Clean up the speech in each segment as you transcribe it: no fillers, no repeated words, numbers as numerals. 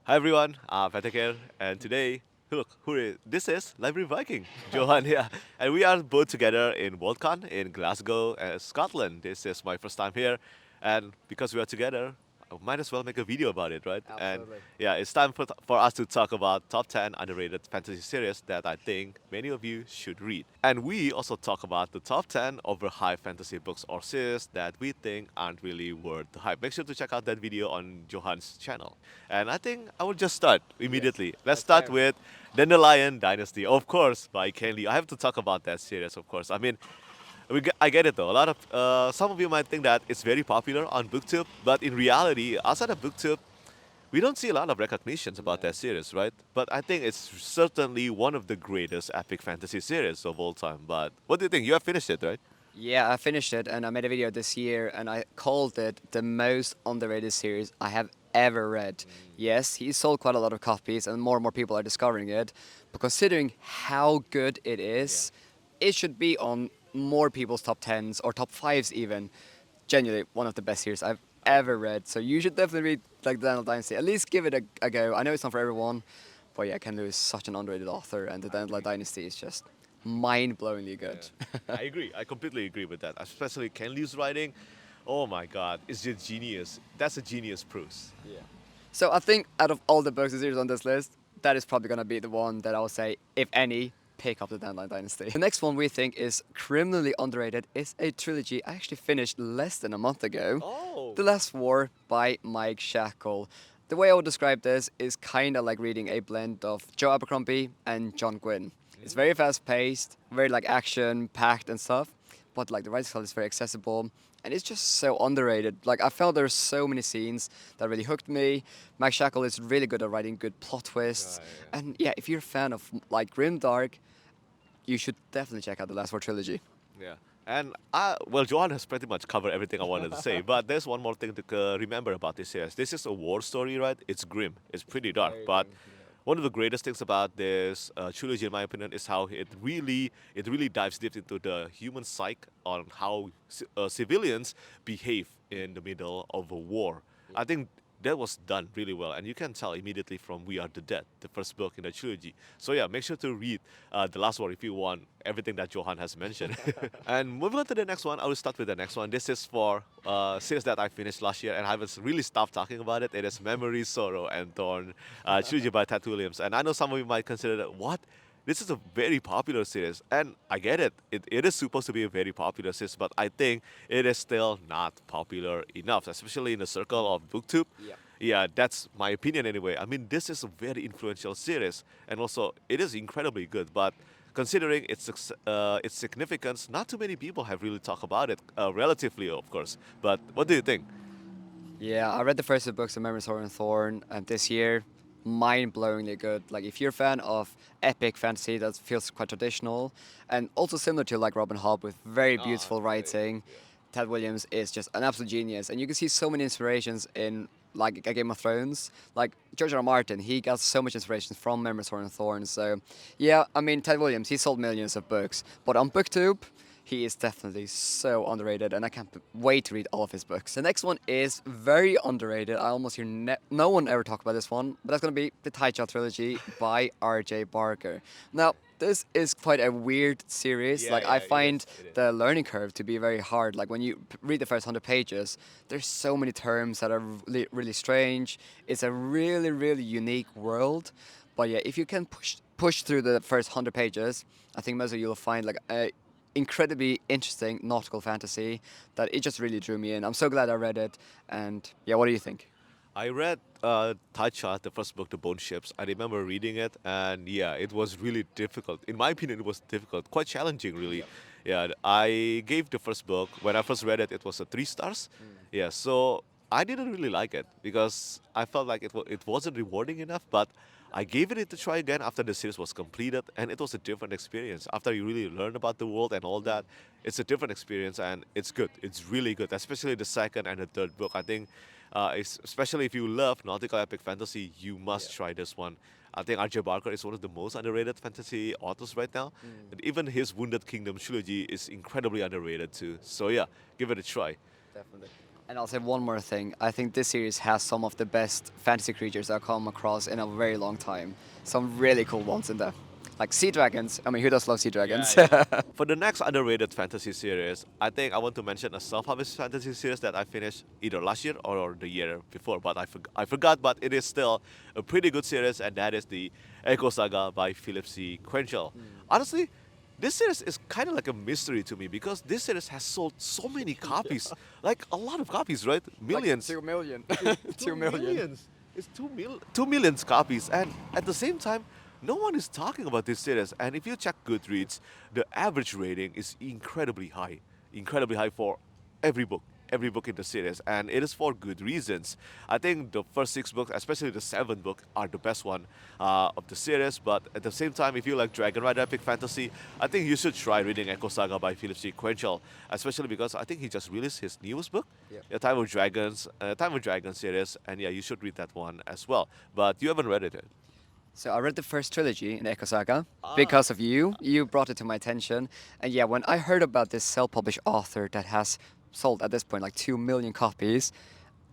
Hi everyone, Petrik here, and today, this is Library Viking, Johan here, and we are both together in WorldCon in Glasgow, Scotland. This is my first time here, and because we are together, I might as well make a video about it, right? And Absolutely. yeah, it's time for us to talk about top 10 underrated fantasy series that I think many of you should read. And we also talk about the top 10 overhyped fantasy books or series that we think aren't really worth the hype. Make sure to check out that video on Johan's channel. And I think I will just start Yes, immediately. Let's let's start go. with Dandelion Dynasty, of course, by Ken Liu. I have to talk about that series, of course. I mean, I get it though. Some of you might think that it's very popular on Booktube, but in reality, outside of Booktube, we don't see a lot of recognitions about No. that series, right? But I think it's certainly one of the greatest epic fantasy series of all time. But what do you think? You have finished it, right? Yeah, I finished it and I made a video this year and I called it the most underrated series I have ever read. Yes, he sold quite a lot of copies and more people are discovering it. But considering how good it is, it should be on more people's top 10s or top 5s even. Genuinely one of the best series I've I ever agree. read. So you should definitely read like Dandelion Dynasty. At least give it a go. I know it's not for everyone, but yeah, Ken Liu is such an underrated author and the I Dandelion agree. Dynasty is just mind-blowingly Yeah, good. I agree. I completely agree with that. Especially Ken Liu's writing. Oh my God, it's just genius. That's a genius prose. Yeah. So I think out of all the books and series on this list, that is probably gonna be the one that I will say, if any, pick up the Dandelion Dynasty. The next one we think is criminally underrated is a trilogy I actually finished less than a month ago. Oh. The Last War by Mike Shackle. The way I would describe this is kind of like reading a blend of Joe Abercrombie and John Gwynne. It's very fast paced, very like action packed and stuff, but like the writing style is very accessible and it's just so underrated. Like I felt there's so many scenes that really hooked me. Mike Shackle is really good at writing good plot twists, and yeah, if you're a fan of like grimdark, you should definitely check out the Last War trilogy. Yeah. And well, Johan has pretty much covered everything I wanted to say. But there's one more thing to remember about this series. This is a war story, right? It's grim. It's pretty dark. But one of the greatest things about this trilogy, in my opinion, is how it really dives deep into the human psyche on how civilians behave in the middle of a war. I think that was done really well, and you can tell immediately from We Are the Dead, the first book in the trilogy. So yeah, make sure to read the last one if you want everything that Johan has mentioned. And moving on to the next one, I will start with the next one. This is for series that I finished last year, and I haven't really stopped talking about it. It is Memory, Sorrow, and Thorn, trilogy by Ted Williams. And I know some of you might consider that, what? This is a very popular series, and I get it. It is supposed to be a very popular series, but I think it is still not popular enough, especially in the circle of BookTube. Yeah. Yeah, that's my opinion anyway. I mean, this is a very influential series, and also it is incredibly good. But considering its significance, not too many people have really talked about it, relatively, of course. But what do you think? Yeah, I read the first two books of Memory, Sorrow, and Thorn this year. Mind-blowingly good. Like if you're a fan of epic fantasy that feels quite traditional, and also similar to like Robin Hobb with very beautiful writing, Ted Williams is just an absolute genius, and you can see so many inspirations in like a Game of Thrones. Like George R. R. Martin, he got so much inspiration from Memory, Sorrow, and Thorn. So yeah, I mean Ted Williams, he sold millions of books, but on BookTube. He is definitely so underrated, and I can't wait to read all of his books. The next one is very underrated. I almost hear no one ever talk about this one, but that's going to be the Tai Cha trilogy by R.J. Barker. Now, this is quite a weird series. Yeah, Like, I yeah, it find is. It is. the learning curve to be very hard. Like, when you read the first 100 pages, there's so many terms that are really, really strange. It's a really, really unique world. But yeah, if you can push through the first 100 pages, I think most of you will find like a incredibly interesting nautical fantasy that it just really drew me in. I'm so glad I read it. And yeah, what do you think? I read Tai Cha, the first book, The Bone Ships. I remember reading it, and yeah, it was really difficult. In my opinion, it was difficult, quite challenging, really. Yeah, I gave the first book, when I first read it, it was a 3 stars. Yeah, so I didn't really like it because I felt like it wasn't rewarding enough, but I gave it a try again after the series was completed, and it was a different experience. After you really learn about the world and all that, it's a different experience, and it's good. It's really good, especially the second and the third book. I think, especially if you love nautical epic fantasy, you must try this one. I think R.J. Barker is one of the most underrated fantasy authors right now, and even his Wounded Kingdom trilogy is incredibly underrated too. So yeah, give it a try. Definitely. And I'll say one more thing. I think this series has some of the best fantasy creatures I've come across in a very long time. Some really cool ones in there. Like sea dragons. I mean, who does love sea dragons? For the next underrated fantasy series, I think I want to mention a self-published fantasy series that I finished either last year or the year before, but I forgot, but it is still a pretty good series, and that is the Echo Saga by Philip C. Quaintrell. Honestly, this series is kind of like a mystery to me because this series has sold so many copies, like a lot of copies, right? Millions. Like 2 million. 2 million. It's 2 million copies, and at the same time, no one is talking about this series. And if you check Goodreads, the average rating is incredibly high for every book, every book in the series, and it is for good reasons. I think the first 6 books, especially the 7th book, are the best one of the series. But at the same time, if you like Dragon Ride epic fantasy, I think you should try reading Echo Saga by Philip C. Quaintrell, especially because I think he just released his newest book, Yep. yeah, Time of Dragons series, and yeah, you should read that one as well. But you haven't read it yet. So I read the first trilogy in Echo Saga because of you. You brought it to my attention. And yeah, when I heard about this self-published author that has sold at this point like 2 million copies,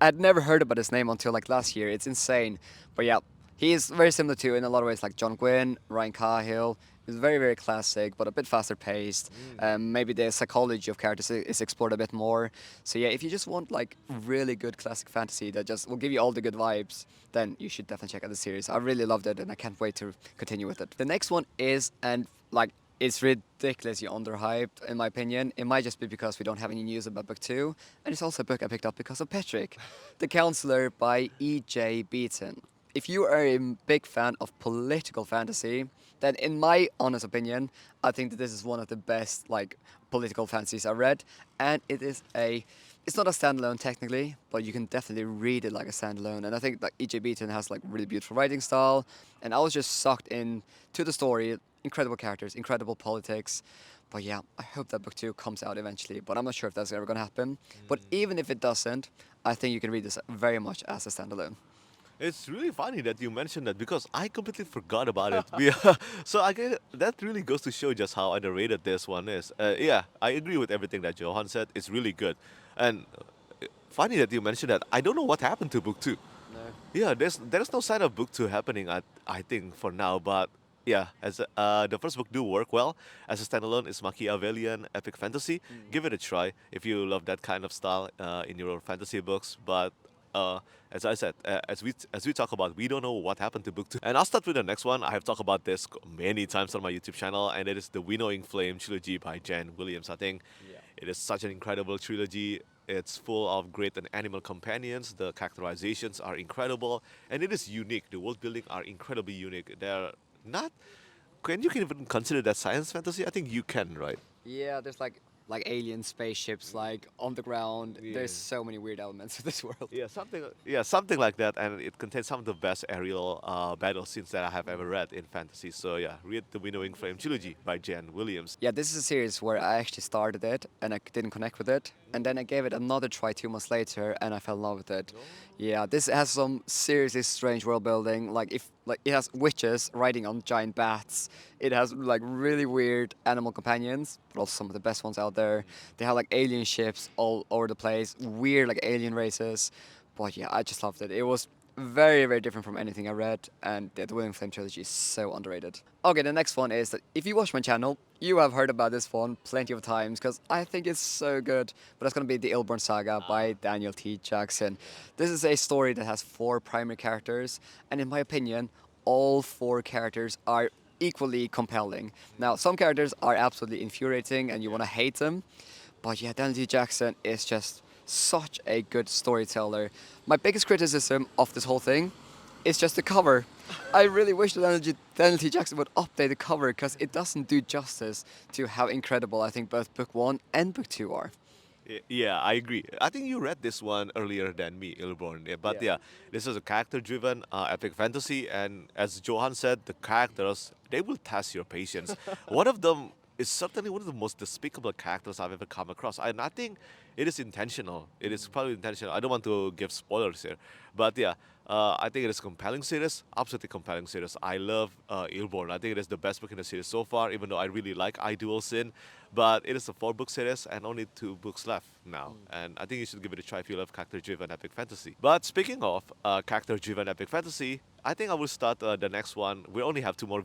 I'd never heard about his name until like last year. It's insane. But yeah, he is very similar to, in a lot of ways, like John Gwynne, Ryan Cahill. It's very, very classic, but a bit faster paced. Maybe the psychology of characters is explored a bit more. So yeah, if you just want like really good classic fantasy that just will give you all the good vibes, then you should definitely check out the series. I really loved it, and I can't wait to continue with it. The next one is, and like, it's ridiculously underhyped, in my opinion. It might just be because we don't have any news about book 2, and it's also a book I picked up because of Petrik, The Councillor by E.J. Beaton. If you are a big fan of political fantasy, then in my honest opinion, I think that this is one of the best like political fantasies I've read, and it's not a standalone technically, but you can definitely read it like a standalone. And I think like E.J. Beaton has like really beautiful writing style, and I was just sucked in to the story. Incredible characters, incredible politics. But yeah, I hope that book 2 comes out eventually, but I'm not sure if that's ever going to happen. But even if it doesn't, I think you can read this very much as a standalone. It's really funny that you mentioned that because I completely forgot about it. So I guess that really goes to show just how underrated this one is. Yeah, I agree with everything that Johan said. It's really good, and funny that you mentioned that. I don't know what happened to book 2. No. Yeah, there's no sign of book 2 happening. I think for now, but yeah, as the first book do work well as a standalone. It's Machiavellian epic fantasy. Give it a try if you love that kind of style in your fantasy books. But as I said, as we talk about, we don't know what happened to book 2. And I'll start with the next one. I have talked about this many times on my YouTube channel, and it is the Winnowing Flame Trilogy by Jan Williams. I think it is such an incredible trilogy. It's full of great and animal companions. The characterizations are incredible, and it is unique. The world building are incredibly unique. They're not. Can you even consider that science fantasy? I think you can, right? Yeah, there's like alien spaceships like on the ground. Yeah. There's so many weird elements of this world. Something like that, and it contains some of the best aerial battle scenes that I have ever read in fantasy. So yeah, read the Winnowing Flame Trilogy by Jan Williams. Yeah, this is a series where I actually started it and I didn't connect with it. And then I gave it another try 2 months later and I fell in love with it. Yeah, this has some seriously strange world building. Like it has witches riding on giant bats. It has like really weird animal companions, but also some of the best ones out there. They have like alien ships all over the place, weird like alien races. But yeah, I just loved it. It was very, very different from anything I read, and the Winnowing Flame trilogy is so underrated. Okay, the next one is that if you watch my channel, you have heard about this one plenty of times because I think it's so good. But that's going to be the Illborn Saga by Daniel T. Jackson. This is a story that has 4 primary characters, and in my opinion, all 4 characters are equally compelling. Now, some characters are absolutely infuriating and you want to hate them, but yeah, Daniel T. Jackson is just such a good storyteller. My biggest criticism of this whole thing is just the cover. I really wish that Daniel T. Jackson would update the cover because it doesn't do justice to how incredible I think both book 1 and book 2 are. Yeah, I agree. I think you read this one earlier than me, Illborn. Yeah, but yeah, this is a character-driven epic fantasy, and as Johan said, the characters, they will test your patience. One of them is certainly one of the most despicable characters I've ever come across, and I think it is intentional. It is probably intentional. I don't want to give spoilers here, but yeah, I think it is a compelling series, absolutely compelling series. I love Illborn. I think it is the best book in the series so far, even though I really like Ideal Sin. But it is a 4-book series and only 2 books left now. And I think you should give it a try if you love character-driven epic fantasy. But speaking of character-driven epic fantasy, I think I will start the next one. We only have 2 more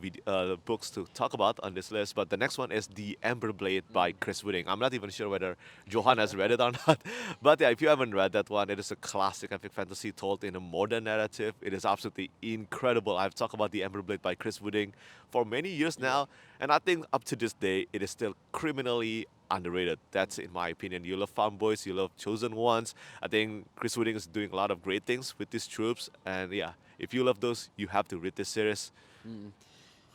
books to talk about on this list, but the next one is The Ember Blade by Chris Winnowing. I'm not even sure whether Johan has read it or not, but yeah, if you haven't read that one, it is a classic epic fantasy told in a modern narrative. It is absolutely incredible. I've talked about The Ember Blade by Chris Winnowing for many years now, and I think up to this day, it is still criminally underrated. That's in my opinion. You love Farm Boys, you love Chosen Ones. I think Chris Winnowing is doing a lot of great things with these troops, and yeah, if you love those, you have to read this series.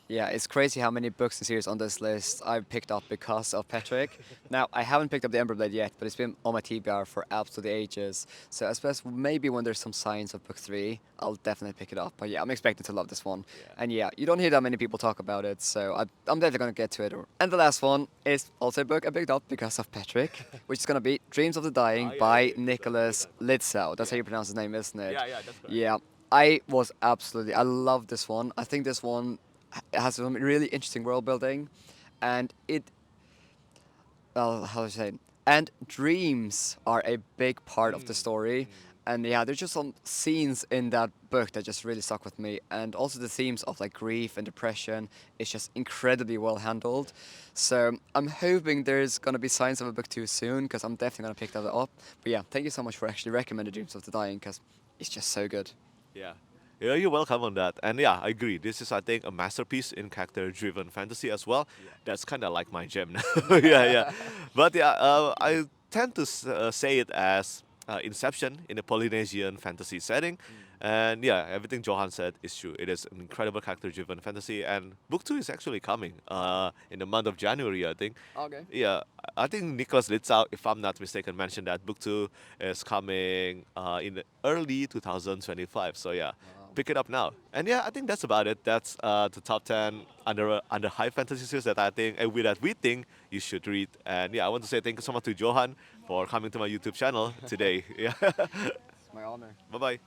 Yeah, it's crazy how many books and series on this list I've picked up because of Petrik. Now, I haven't picked up the Ember Blade yet, but it's been on my TBR for absolutely ages. So I suppose maybe when there's some signs of book 3, I'll definitely pick it up. But yeah, I'm expecting to love this one. Yeah. And yeah, you don't hear that many people talk about it, so I'm definitely going to get to it. And the last one is also a book I picked up because of Petrik, which is going to be Dreams of the Dying by Nicolas Lietzau. That's how you pronounce his name, isn't it? Yeah, that's correct. Yeah, I love this one. I think this one has some really interesting world building, and well, how do I say it? And dreams are a big part of the story. And yeah, there's just some scenes in that book that just really stuck with me. And also the themes of like grief and depression is just incredibly well handled. So I'm hoping there's going to be signs of a book 2 soon, because I'm definitely going to pick that up. But yeah, thank you so much for actually recommending Dreams of the Dying, because it's just so good. Yeah. Yeah, you're welcome on that. And yeah, I agree. This is, I think, a masterpiece in character-driven fantasy as well. That's kind of like my gem now. Yeah. But yeah, I tend to say it as Inception in a Polynesian fantasy setting. And yeah, everything Johan said is true. It is an incredible character-driven fantasy. And book 2 is actually coming in the month of January, I think. Okay. Yeah, I think Nicolas Lietzau, if I'm not mistaken, mentioned that book 2 is coming in early 2025. So yeah, pick it up now. And yeah, I think that's about it. That's the top 10 under high fantasy series that I think that we think you should read. And yeah, I want to say thank you so much to Johan for coming to my YouTube channel today. Yeah. It's my honor. Bye bye.